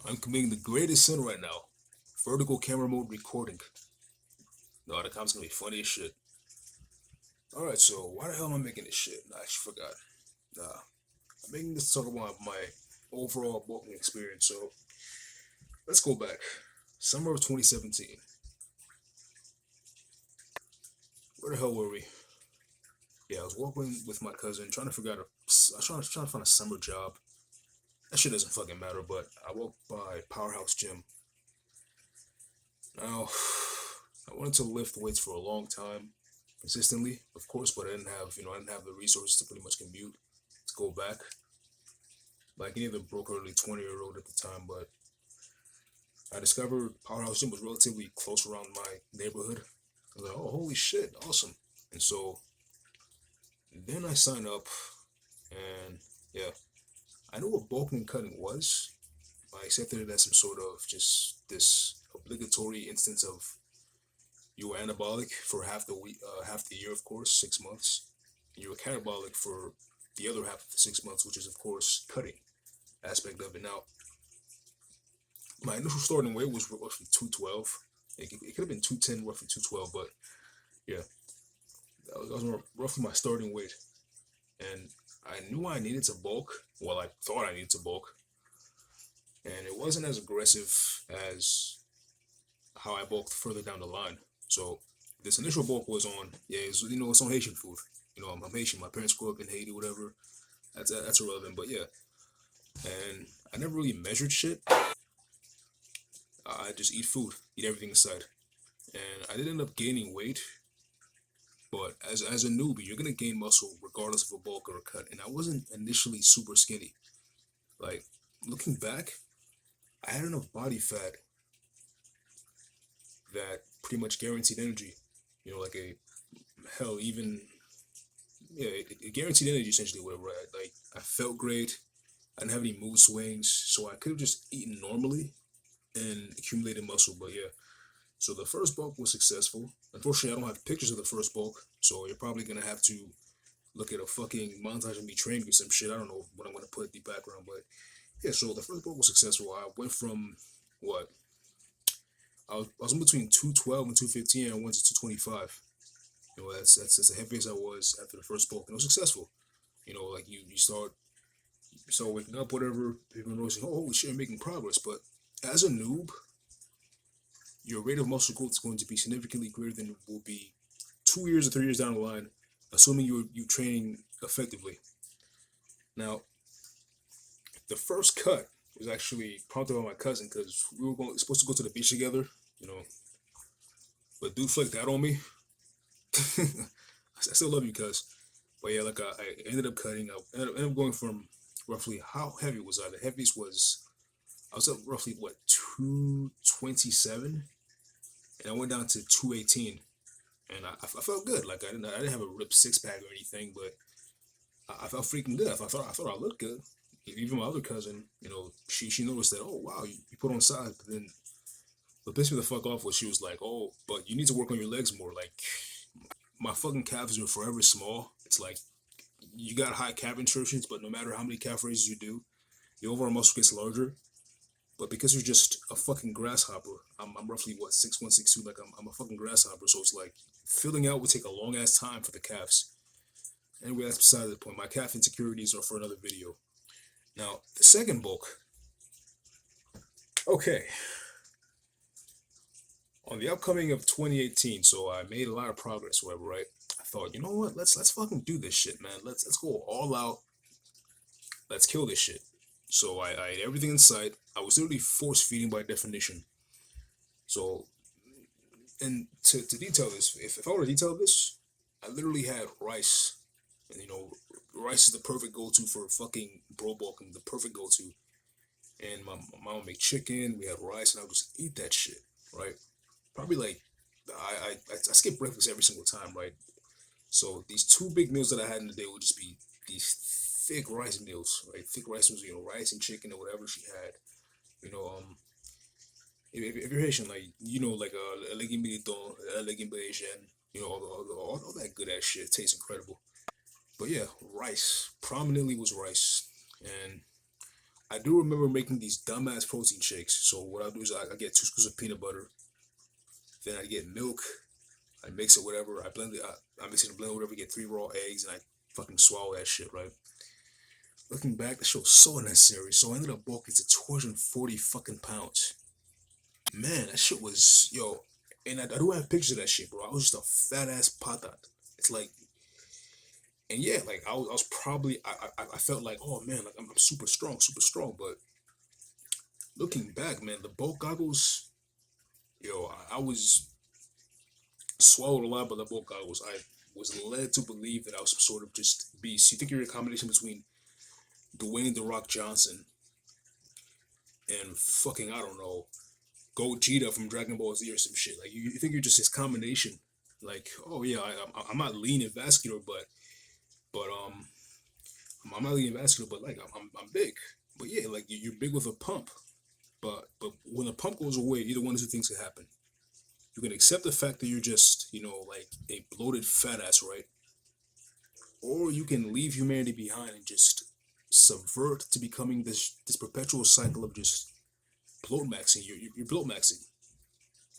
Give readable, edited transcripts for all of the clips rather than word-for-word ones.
I'm committing the greatest sin right now. Vertical camera mode recording. No, the comment's gonna be funny as shit. Alright, so why the hell am I making this shit? Nah, I actually forgot. Nah. I'm making this to talk about my overall bulking experience. So let's go back. Summer of 2017. Where the hell were we? Yeah, I was walking with my cousin, trying to figure out a. I was trying to find a summer job. That shit doesn't fucking matter, but I walked by Powerhouse Gym. Now, I wanted to lift weights for a long time, consistently, of course, but I didn't have the resources to pretty much commute to go back. Like any other broke early 20-year-old at the time, but I discovered Powerhouse Gym was relatively close around my neighborhood. I was like, oh, holy shit, awesome. And so then I signed up, and yeah, I knew what bulking and cutting was. I accepted it as some sort of just this obligatory instance of you were anabolic for half the week, half the year, of course, 6 months, and you were catabolic for the other half of the 6 months, which is of course cutting aspect of it. Now, my initial starting weight was roughly 212. It could have been 210, roughly 212, but yeah, that was roughly my starting weight. And I knew I needed to bulk. Well, I thought I needed to bulk, and it wasn't as aggressive as how I bulked further down the line. So this initial bulk was on, yeah, it's on Haitian food. I'm Haitian. My parents grew up in Haiti, whatever. That's irrelevant, but yeah. And I never really measured shit. I just eat food, eat everything inside, and I did end up gaining weight. But as a newbie, you're gonna gain muscle regardless of a bulk or a cut. And I wasn't initially super skinny. Like looking back, I had enough body fat that pretty much guaranteed energy. Like a hell even yeah, it guaranteed energy essentially. Whatever. Like I felt great. I didn't have any mood swings, so I could have just eaten normally and accumulated muscle. But yeah, so the first bulk was successful. Unfortunately, I don't have pictures of the first bulk, so you're probably gonna have to look at a fucking montage of me training or some shit. I don't know what I'm gonna put in the background, but yeah. So the first bulk was successful. I went from what I was in between 212 and 215, and I went to 225. That's the heaviest I was after the first bulk, and it was successful. Like you start waking up, whatever. People noticing, oh, holy shit, you're making progress. But as a noob, your rate of muscle growth is going to be significantly greater than it will be 2 years or 3 years down the line, assuming you training effectively. Now, the first cut was actually prompted by my cousin because we were supposed to go to the beach together, you know. But dude flaked out on me. I still love you, cuz. But yeah, like I ended up cutting. I ended up going from roughly how heavy was I? The heaviest was I was at roughly what 227, and I went down to 218, and I felt good. Like I didn't have a ripped six pack or anything, but I felt freaking good. I thought I looked good. Even my other cousin, she noticed that. Oh wow, you put on size. But then what pissed me the fuck off was she was like, oh, but you need to work on your legs more. Like my fucking calves are forever small. It's like you got high calf insertions, but no matter how many calf raises you do, the overall muscle gets larger. But because you're just a fucking grasshopper, I'm roughly what 6'1", 6'2", like I'm a fucking grasshopper. So it's like filling out would take a long ass time for the calves. Anyway, that's beside the point. My calf insecurities are for another video. Now the second bulk. Okay, on the upcoming of 2018, so I made a lot of progress. Whatever, right? I thought, you know what? Let's fucking do this shit, man. Let's go all out. Let's kill this shit. So I ate everything in sight. I was literally force feeding by definition. So, and to detail this, if I were to detail this, I literally had rice. And rice is the perfect go-to for fucking bro bulking, the perfect go-to. And my mom would make chicken, we had rice, and I would just eat that shit, right? Probably like, I skip breakfast every single time, right? So these two big meals that I had in the day would just be these thick rice meals, right? Thick rice meals, rice and chicken or whatever she had. You know, if you're Haitian, like like a legume milito, a legume Asian, all that good ass shit tastes incredible. But yeah, rice prominently was rice, and I do remember making these dumbass protein shakes. So what I do is I get 2 scoops of peanut butter, then I get milk, I mix it whatever, I blend it, I mix it in a blender whatever, get 3 raw eggs, and I fucking swallow that shit, right? Looking back, the shit was so unnecessary. So I ended up bulking to 240 fucking pounds. Man, that shit was yo, and I do have pictures of that shit, bro. I was just a fat ass patat. It's like, and yeah, like I was probably I felt like, oh man, like I'm super strong, super strong. But looking back, man, the bulk goggles, yo, I was swallowed a lot by the bulk goggles. I was led to believe that I was some sort of just beast. You think you're a combination between Dwayne the Rock Johnson and fucking I don't know Gogeta from Dragon Ball Z or some shit. Like you think you're just this combination. Like oh yeah, I'm not lean and vascular, but I'm not lean and vascular, but like I'm big. But yeah, like you're big with a pump. But when the pump goes away, either one of two things can happen. You can accept the fact that you're just like a bloated fat ass, right? Or you can leave humanity behind and just subvert to becoming this perpetual cycle of just bloat maxing. You're bloat maxing.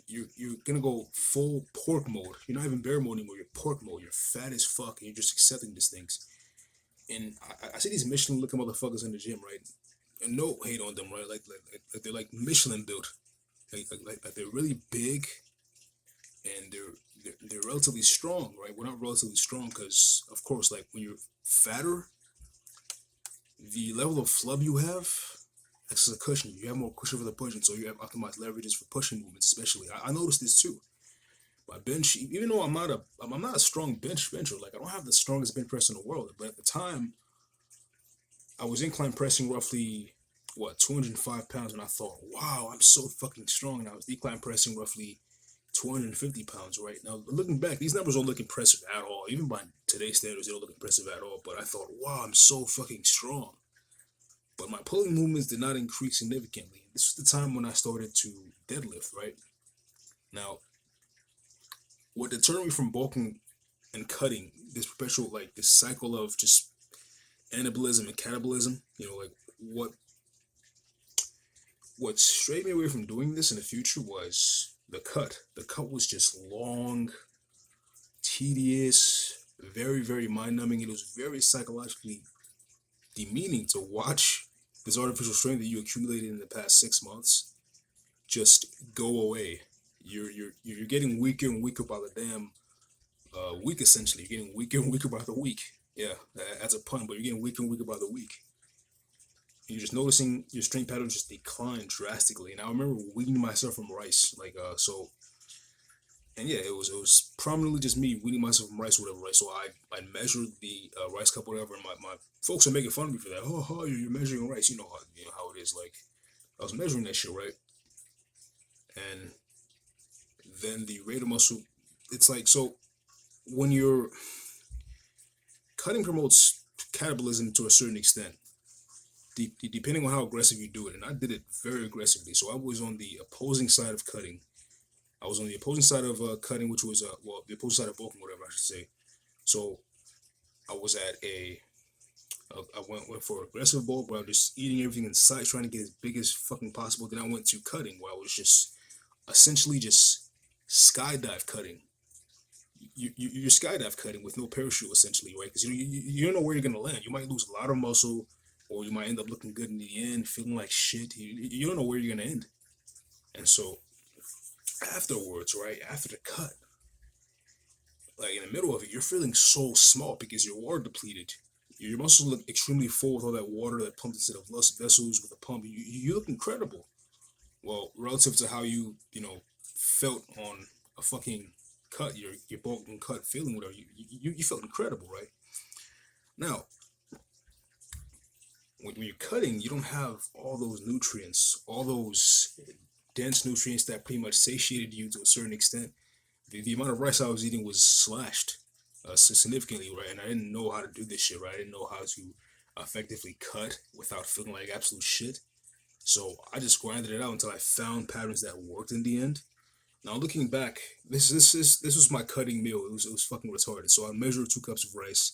You're gonna go full pork mode. You're not even bear mode anymore. You're pork mode. You're fat as fuck, and you're just accepting these things. And I see these Michelin looking motherfuckers in the gym, right? And no hate on them, right? Like they're like Michelin built. Like they're really big, and they're relatively strong, right? We're not relatively strong because, of course, like when you're fatter, the level of flub you have acts as a cushion. You have more cushion for the pushing, so you have optimized leverages for pushing movements, especially. I noticed this too. My bench, even though I'm not a strong bencher. Like I don't have the strongest bench press in the world, but at the time, I was incline pressing roughly what 205 pounds, and I thought, wow, I'm so fucking strong. And I was decline pressing roughly 250 pounds right now. Looking back, these numbers don't look impressive at all. Even by today's standards, they don't look impressive at all. But I thought, wow, I'm so fucking strong. But my pulling movements did not increase significantly. This was the time when I started to deadlift, right? Now, what deterred me from bulking and cutting, this perpetual, like, this cycle of just anabolism and catabolism, like, what strayed me away from doing this in the future was the cut. The cut was just long, tedious, very, very mind-numbing. It was very psychologically demeaning to watch this artificial strength that you accumulated in the past 6 months just go away. You're getting weaker and weaker by the damn week. Essentially, you're getting weaker and weaker by the week. Yeah, that's a pun, but you're getting weaker and weaker by the week. And you're just noticing your strength patterns just decline drastically. And I remember weaning myself from rice, so. And yeah, it was prominently just me weaning myself from rice, or whatever, right? So I measured the rice cup, whatever, and my folks are making fun of me for that. Oh, you're measuring rice. You know how it is. Like I was measuring that shit, right? And then the rate of muscle, it's like so when you're cutting promotes catabolism to a certain extent, depending on how aggressive you do it. And I did it very aggressively, so I was on the opposing side of cutting. I was on the opposing side of cutting, which was the opposing side of bulking, whatever I should say. So I was at I went for aggressive bulk, where I was just eating everything in sight, trying to get as big as fucking possible. Then I went to cutting, where I was just essentially just skydive cutting. You're skydive cutting with no parachute, essentially, right? Because you don't know where you're gonna land. You might lose a lot of muscle, or you might end up looking good in the end, feeling like shit. You don't know where you're gonna end. And so afterwards, right after the cut, like in the middle of it, you're feeling so small because you're water depleted. Your muscles look extremely full with all that water that pumped into the blood vessels with the pump. You look incredible. Well, relative to how felt on a fucking cut, your bulk and cut feeling, whatever, you felt incredible, right? Now, when you're cutting, you don't have all those nutrients, all those dense nutrients that pretty much satiated you to a certain extent. The amount of rice I was eating was slashed significantly, right? And I didn't know how to do this shit, right? I didn't know how to effectively cut without feeling like absolute shit. So I just grinded it out until I found patterns that worked in the end. Now looking back, this was my cutting meal. It was fucking retarded. So I measured 2 cups of rice,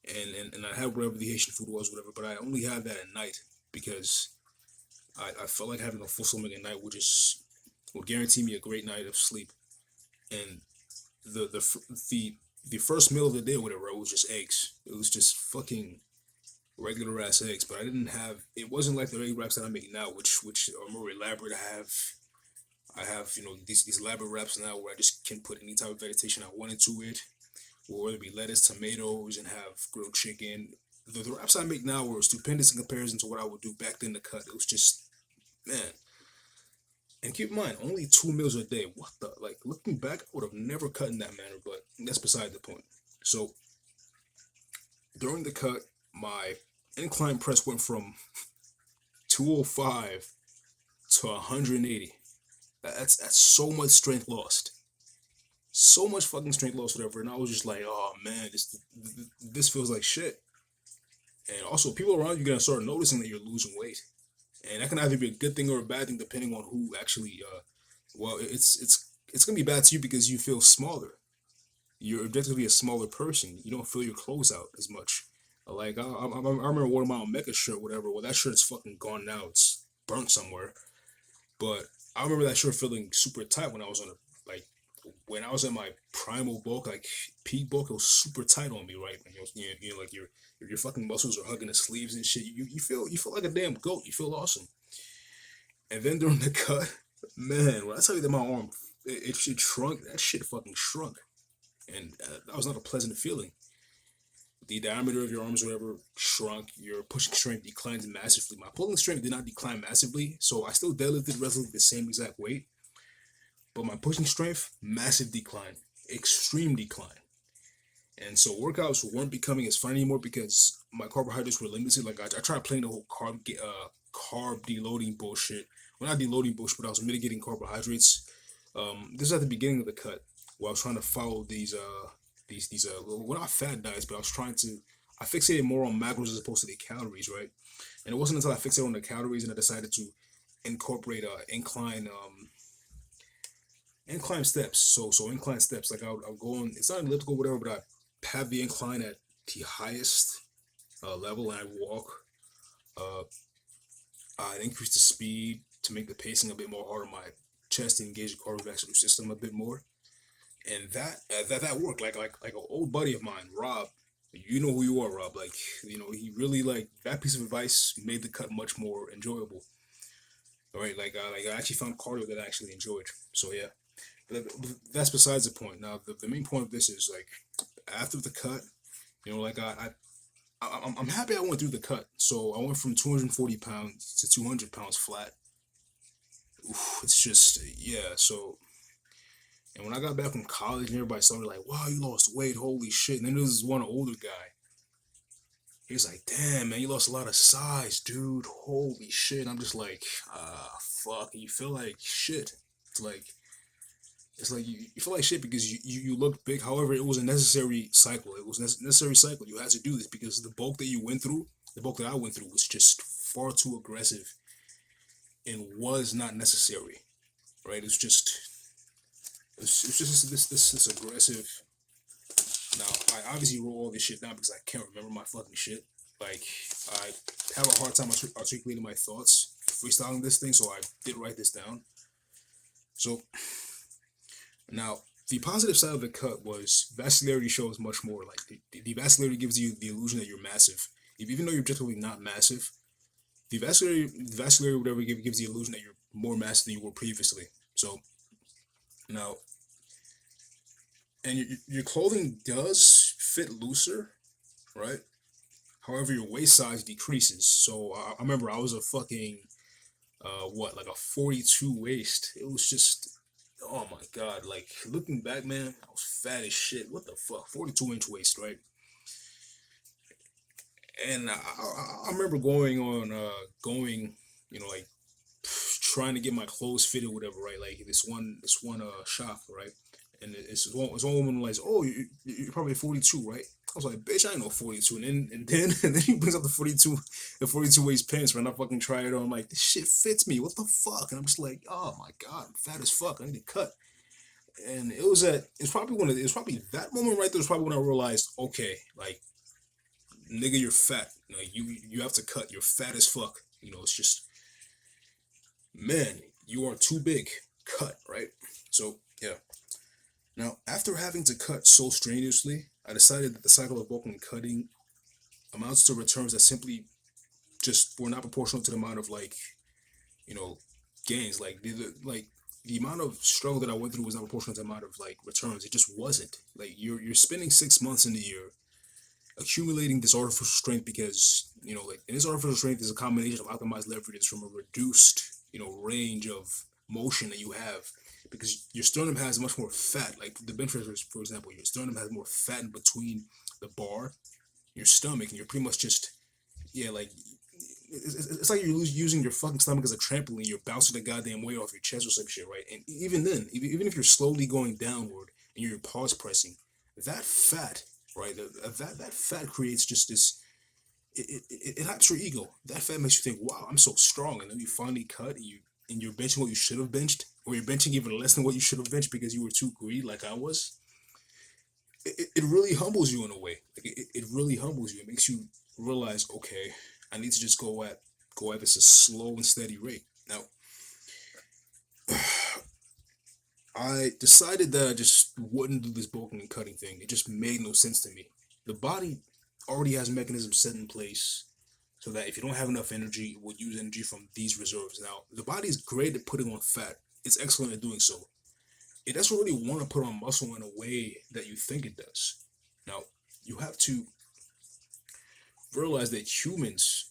and I had whatever the Haitian food was, whatever. But I only had that at night. because I felt like having a full stomach at night would guarantee me a great night of sleep. And the the the the first meal of the day or whatever, it was just eggs. It was just fucking regular ass eggs. But I didn't have. It wasn't like the egg wraps that I make now, which are more elaborate. I have these elaborate wraps now where I just can put any type of vegetation I want into it, or whether it be lettuce, tomatoes, and have grilled chicken. The wraps I make now were stupendous in comparison to what I would do back then to cut. It was just, man. And keep in mind, only 2 meals a day. What the, like, looking back, I would have never cut in that manner, but that's beside the point. So during the cut, my incline press went from 205 to 180. That's so much strength lost. So much fucking strength lost, whatever. And I was just like, oh man, this feels like shit. And also, people around you gonna start noticing that you're losing weight, and that can either be a good thing or a bad thing depending on who actually. Well, it's gonna be bad to you because you feel smaller. You're objectively a smaller person. You don't feel your clothes out as much. Like I remember wearing my Omega shirt, whatever. Well, that shirt's fucking gone now. It's burnt somewhere. But I remember that shirt feeling super tight when I was on a like when I was at my primal bulk, like peak bulk. It was super tight on me, right? And like your fucking muscles are hugging the sleeves and shit. You feel like a damn goat. You feel awesome. And then during the cut, man, when I tell you that my arm it shrunk, that shit fucking shrunk, and that was not a pleasant feeling. The diameter of your arms, whatever, shrunk. Your pushing strength declined massively. My pulling strength did not decline massively, so I still deadlifted relatively the same exact weight, but my pushing strength, massive decline, extreme decline. And so workouts weren't becoming as fun anymore because my carbohydrates were limited. Like I tried playing the whole carb deloading bullshit. Well, not deloading bullshit, but I was mitigating carbohydrates. This is at the beginning of the cut where I was trying to follow these well, not fat diets, but I fixated more on macros as opposed to the calories, right? And it wasn't until I fixated on the calories and I decided to incorporate incline steps. So incline steps, like I'll go on. It's not elliptical, whatever, but I have the incline at the highest level, and I walk. Uh, I increase the speed to make the pacing a bit more hard on my chest to engage the cardiovascular system a bit more, and that worked. Like an old buddy of mine, Rob. You know who you are, Rob. Like he really like that piece of advice made the cut much more enjoyable. All right, like I actually found cardio that I actually enjoyed. So yeah. But that's besides the point. Now, the main point of this is like after the cut, like I'm happy I went through the cut. So I went from 240 pounds to 200 pounds flat. Oof, it's just yeah. So and when I got back from college, and everybody started like, "Wow, you lost weight! Holy shit!" And then there was this one older guy. He was like, "Damn, man, you lost a lot of size, dude. Holy shit!" I'm just like, fuck. And you feel like shit. It's like. It's like you feel like shit because you look big. However, it was a necessary cycle. It was a necessary cycle. You had to do this because the bulk that you went through, the bulk that I went through, was just far too aggressive and was not necessary. Right? It's just this aggressive. Now I obviously wrote all this shit down because I can't remember my fucking shit. Like I have a hard time articulating my thoughts, freestyling this thing. So I did write this down. So. Now, the positive side of the cut was vascularity shows much more. Like the vascularity gives you the illusion that you're massive, even though you're objectively not massive. The vascularity whatever gives the illusion that you're more massive than you were previously. So now, and your clothing does fit looser, right? However, your waist size decreases. So I remember I was a fucking like a 42 waist. It was just. Oh my god, like looking back, man, I was fat as shit. What the fuck? 42-inch waist, right? And I remember going, like trying to get my clothes fitted, whatever, right? Like this one shop, right? And it's one woman like, oh, you're probably 42, right? I was like, bitch, I ain't no 42. And then he brings up the 42 waist pants, right? And I fucking try it on. I'm like, this shit fits me. What the fuck? And I'm just like, oh my god, I'm fat as fuck. I need to cut. And it's probably that moment right there was probably when I realized, okay, like, nigga, you're fat. Like you have to cut. You're fat as fuck. It's just, man, you are too big. Cut, right? So, yeah. Now, after having to cut so strenuously, I decided that the cycle of bulking and cutting amounts to returns that simply just were not proportional to the amount of you know, gains. Like the amount of struggle that I went through was not proportional to the amount of returns. It just wasn't. Like you're spending 6 months in the year accumulating this artificial strength because and this artificial strength is a combination of optimized leverage from a reduced range of motion that you have because your sternum has much more fat. Like the bench press, for example, your sternum has more fat in between the bar, your stomach, and you're pretty much just like it's like you're using your fucking stomach as a trampoline. You're bouncing the goddamn weight off your chest or some shit, right? And even then, even if you're slowly going downward and you're pause pressing, that fat, right? That fat creates just this. It hypes your ego. That fat makes you think, "Wow, I'm so strong." And then you finally cut, and you're benching what you should have benched, or you're benching even less than what you should have benched because you were too greedy, like I was. It really humbles you in a way. It really humbles you. It makes you realize, okay, I need to just go at this a slow and steady rate. Now, I decided that I just wouldn't do this bulking and cutting thing. It just made no sense to me. The body already has mechanisms set in place so that if you don't have enough energy, it will use energy from these reserves. Now, the body is great at putting on fat. It's excellent at doing so. It doesn't really want to put on muscle in a way that you think it does. Now, you have to realize that humans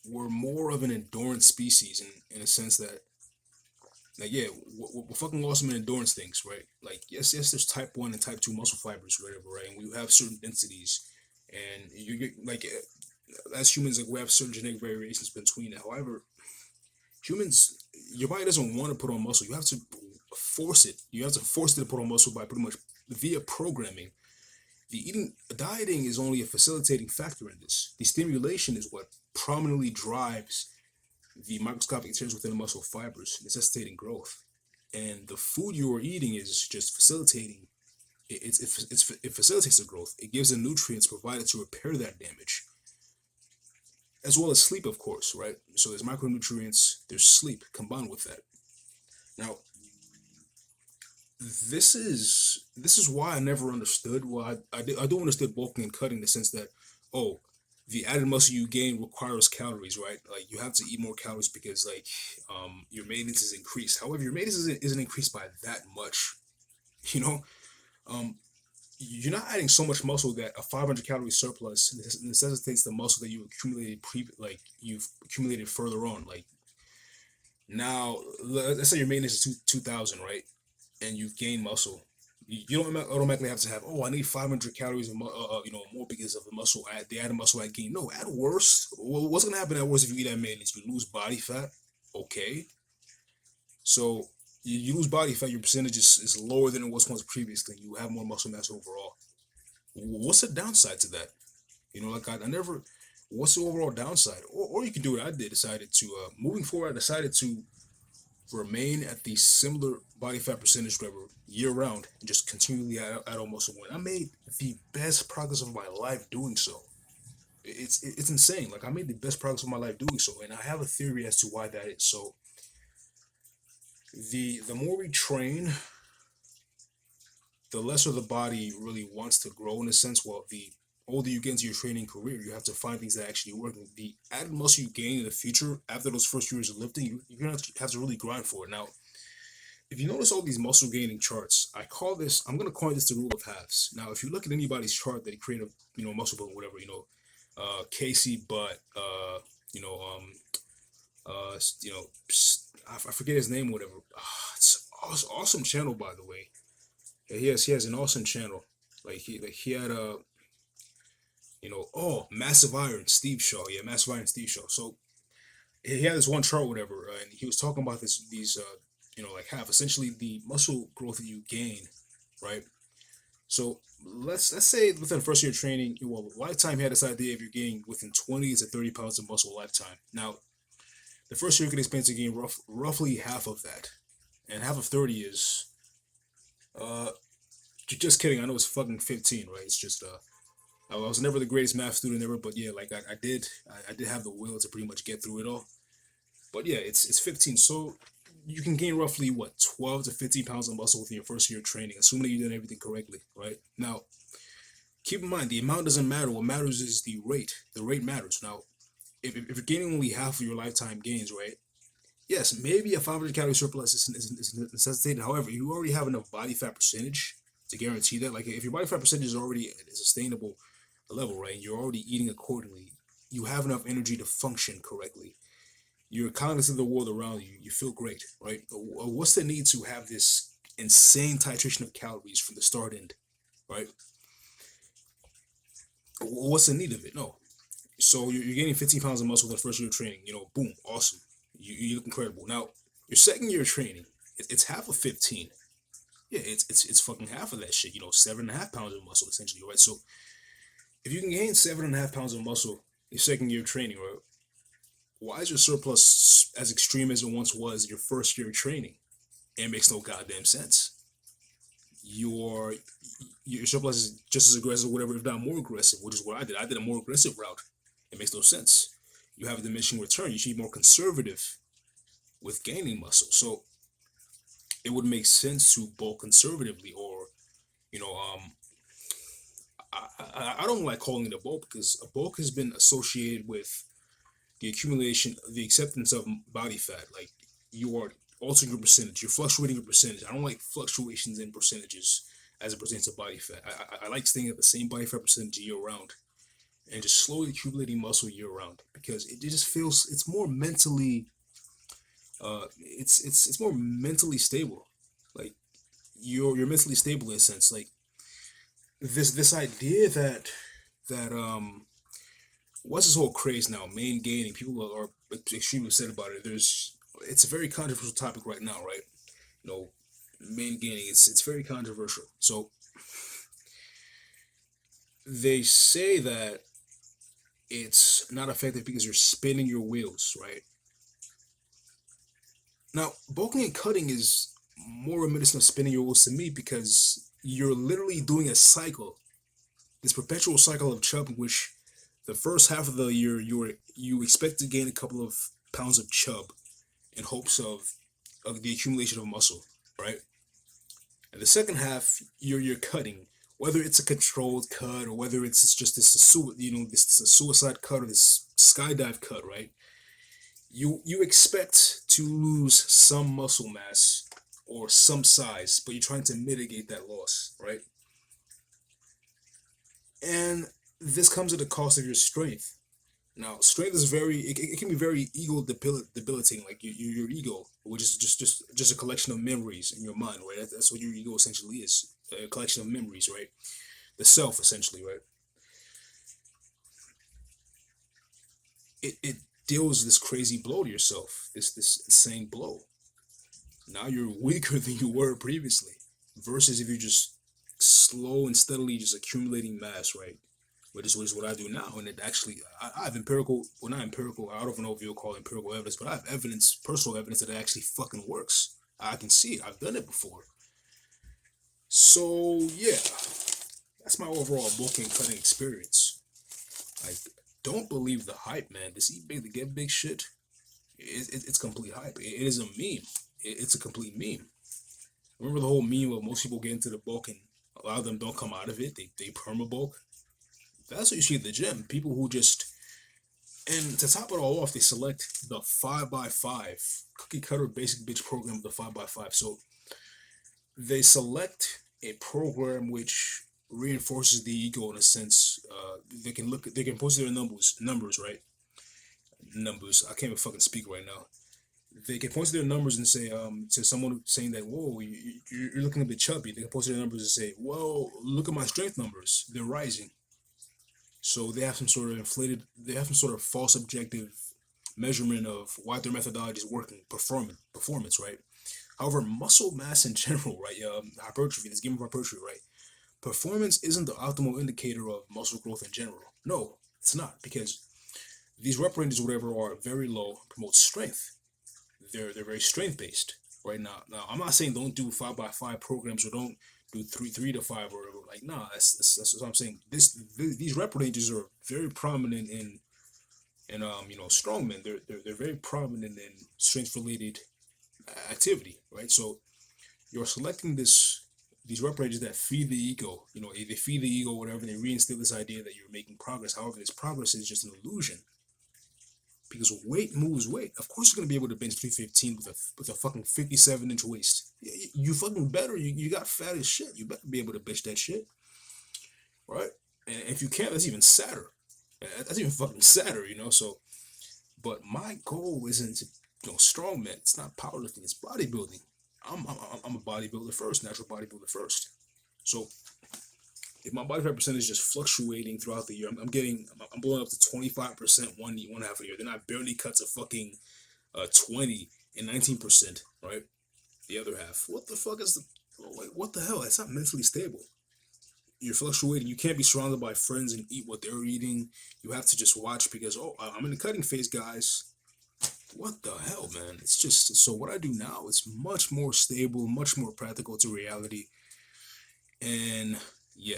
were more of an endurance species in a sense that, like, yeah, we're fucking awesome in endurance things, right? Like, yes, there's type 1 and type 2 muscle fibers, whatever, right? And we have certain densities, and you get, like, as humans, like, we have certain genetic variations between it. However, humans, your body doesn't want to put on muscle. You have to force it. You have to force it to put on muscle by pretty much via programming. Dieting is only a facilitating factor in this. The stimulation is what prominently drives the microscopic changes within the muscle fibers, necessitating growth. And the food you are eating is just facilitating. It facilitates the growth. It gives the nutrients provided to repair that damage, as well as sleep, of course, right? So there's micronutrients, there's sleep combined with that. Now, this is why I never understood. Well, I do understood bulking and cutting in the sense that, oh, the added muscle you gain requires calories, right? Like you have to eat more calories because your maintenance is increased. However, your maintenance isn't increased by that much. You know, um, you're not adding so much muscle that a 500 calorie surplus necessitates the muscle that you accumulated you've accumulated further on. Like now, let's say your maintenance is 2,000, right? And you've gained muscle, you don't automatically have to have, oh, I need 500 calories of more because of the added muscle I gain. No, at worst, what's gonna happen at worst if you eat that maintenance? You lose body fat. Okay, so you lose body fat, your percentage is lower than it was once previously. You have more muscle mass overall. What's the downside to that? Like I never. What's the overall downside? Or you can do what I did. Decided to moving forward. I decided to remain at the similar body fat percentage level year round and just continually add on muscle when I made the best progress of my life doing so. It's insane. Like I made the best progress of my life doing so, and I have a theory as to why that is. So the more we train, the lesser the body really wants to grow in a sense. Well, the older you get into your training career, you have to find things that actually work. The added muscle you gain in the future after those first years of lifting, you're gonna have to really grind for it. Now, if you notice all these muscle gaining charts, I'm gonna coin this the rule of halves. Now, if you look at anybody's chart that create a muscle building, whatever, Casey Butt, you know, you know, I forget his name, whatever. It's awesome channel, by the way. Yeah, he has an awesome channel. He had a Massive Iron Steve Shaw. Yeah, Massive Iron Steve Shaw. So he had this one chart, whatever, and he was talking about these like half essentially the muscle growth that you gain, right? So let's say within the first year of training, lifetime he had this idea if you're gaining within 20 to 30 pounds of muscle lifetime. Now, the first year you can expect to gain roughly half of that, and half of 30 is just kidding. I know it's fucking 15, right? It's just I was never the greatest math student ever, but yeah, like I did have the will to pretty much get through it all. But yeah, it's 15. So you can gain roughly what 12 to 15 pounds of muscle within your first year of training, assuming that you're doing everything correctly, right? Now, keep in mind the amount doesn't matter. What matters is the rate. The rate matters. Now, if you're gaining only half of your lifetime gains, right? Yes, maybe a 500 calorie surplus is necessitated. However, you already have enough body fat percentage to guarantee that. Like, if your body fat percentage is already at a sustainable level, right, and you're already eating accordingly, you have enough energy to function correctly. You're cognizant of the world around you. You feel great, right? What's the need to have this insane titration of calories from the start end, right? What's the need of it? No. So you're gaining 15 pounds of muscle in the first year of training. Boom, awesome. You look incredible. Now, your second year of training, it's half of 15. Yeah, it's fucking half of that shit. 7.5 pounds of muscle essentially, right? So if you can gain 7.5 pounds of muscle your second year of training, right? Why is your surplus as extreme as it once was your first year of training? It makes no goddamn sense. Your your surplus is just as aggressive, whatever, if not more aggressive, which is what I did. I did a more aggressive route. It makes no sense. You have a diminishing return. You should be more conservative with gaining muscle. So it would make sense to bulk conservatively, or you know, I don't like calling it a bulk because a bulk has been associated with the accumulation, the acceptance of body fat. Like, you are altering your percentage, you're fluctuating your percentage. I don't like fluctuations in percentages as it pertains to body fat. I like staying at the same body fat percentage year round and just slowly accumulating muscle year round because it just feels it's more mentally it's more mentally stable. Like, you're mentally stable in a sense. Like, this idea that what's this whole craze now? Main gaining. People are extremely upset about it. It's a very controversial topic right now, right? You know, main gaining. It's very controversial. So they say that it's not effective because you're spinning your wheels, right? Now, bulking and cutting is more reminiscent of spinning your wheels to me because you're literally doing a cycle, this perpetual cycle of chub, in which the first half of the year you expect to gain a couple of pounds of chub in hopes of the accumulation of muscle, right? And the second half you're cutting, whether it's a controlled cut or whether it's just this a suicide cut or this skydive cut, right? You expect to lose some muscle mass or some size, but you're trying to mitigate that loss, right? And this comes at the cost of your strength. Now, strength is it can be very debilitating, like your ego, which is just a collection of memories in your mind, right? That's what your ego essentially is, a collection of memories, right? The self, essentially, right? It deals this crazy blow to yourself, this insane blow. Now you're weaker than you were previously, versus if you're just slow and steadily just accumulating mass, right? Which is what I do now, and it actually I have empirical, well, not empirical. I don't know if you'll call it empirical evidence, but I have evidence, personal evidence that it actually fucking works. I can see it. I've done it before. So yeah, that's my overall bulking and cutting experience. Like, don't believe the hype, man. This eat big to get big shit. It's complete hype. It is a meme. It's a complete meme. Remember the whole meme where most people get into the bulk and a lot of them don't come out of it. They perma bulk. That's what you see at the gym. People who just, and to top it all off, they select the 5x5 cookie cutter basic bitch program of the 5x5. So they select a program which reinforces the ego in a sense. They can post their numbers, right? Numbers. I can't even fucking speak right now. They can post their numbers and say, to someone saying that, whoa, you're looking a bit chubby. They can post their numbers and say, whoa, look at my strength numbers. They're rising. So they have some sort of false objective measurement of why their methodology is working, performance, right? However, muscle mass in general, right? Hypertrophy, this game of hypertrophy, right? Performance isn't the optimal indicator of muscle growth in general. No, it's not, because these rep ranges, whatever, are very low, promote strength. They're very strength based right now. Now, I'm not saying don't do 5x5 programs or don't do 3 to 5 or like, nah. That's what I'm saying. These rep ranges are very prominent in And strongmen, they're very prominent in strength related activity, right? So you're selecting these rep ranges that feed the ego. They feed the ego, whatever. They reinstill this idea that you're making progress. However, this progress is just an illusion because weight moves weight. Of course, you're gonna be able to bench 315 with a fucking 57-inch waist. You fucking better. You got fat as shit. You better be able to bench that shit, right? And if you can't, that's even sadder. That's even fucking sadder, So, but my goal isn't to strongman. It's not powerlifting. It's bodybuilding. I'm a bodybuilder first, natural bodybuilder first. So if my body fat percentage is just fluctuating throughout the year, I'm blowing up to 25% one half of the year. Then I barely cut to fucking 20 and 19%, right? The other half. What the fuck is what the hell? That's not mentally stable. You're fluctuating. You can't be surrounded by friends and eat what they're eating. You have to just watch because I'm in the cutting phase, guys. What the hell, man? It's just so what I do now is much more stable, much more practical to reality. And yeah,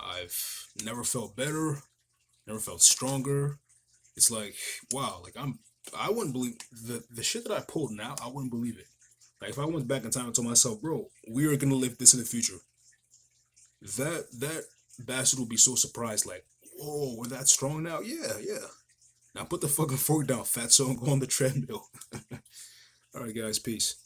I've never felt better, never felt stronger. It's like, wow, like I wouldn't believe the shit that I pulled now, I wouldn't believe it. Like if I went back in time and told myself, bro, we are gonna live this in the future, that bastard would be so surprised, like, whoa, we're that strong now? Yeah, yeah. Now put the fucking fork down, fatso, and go on the treadmill. All right, guys, peace.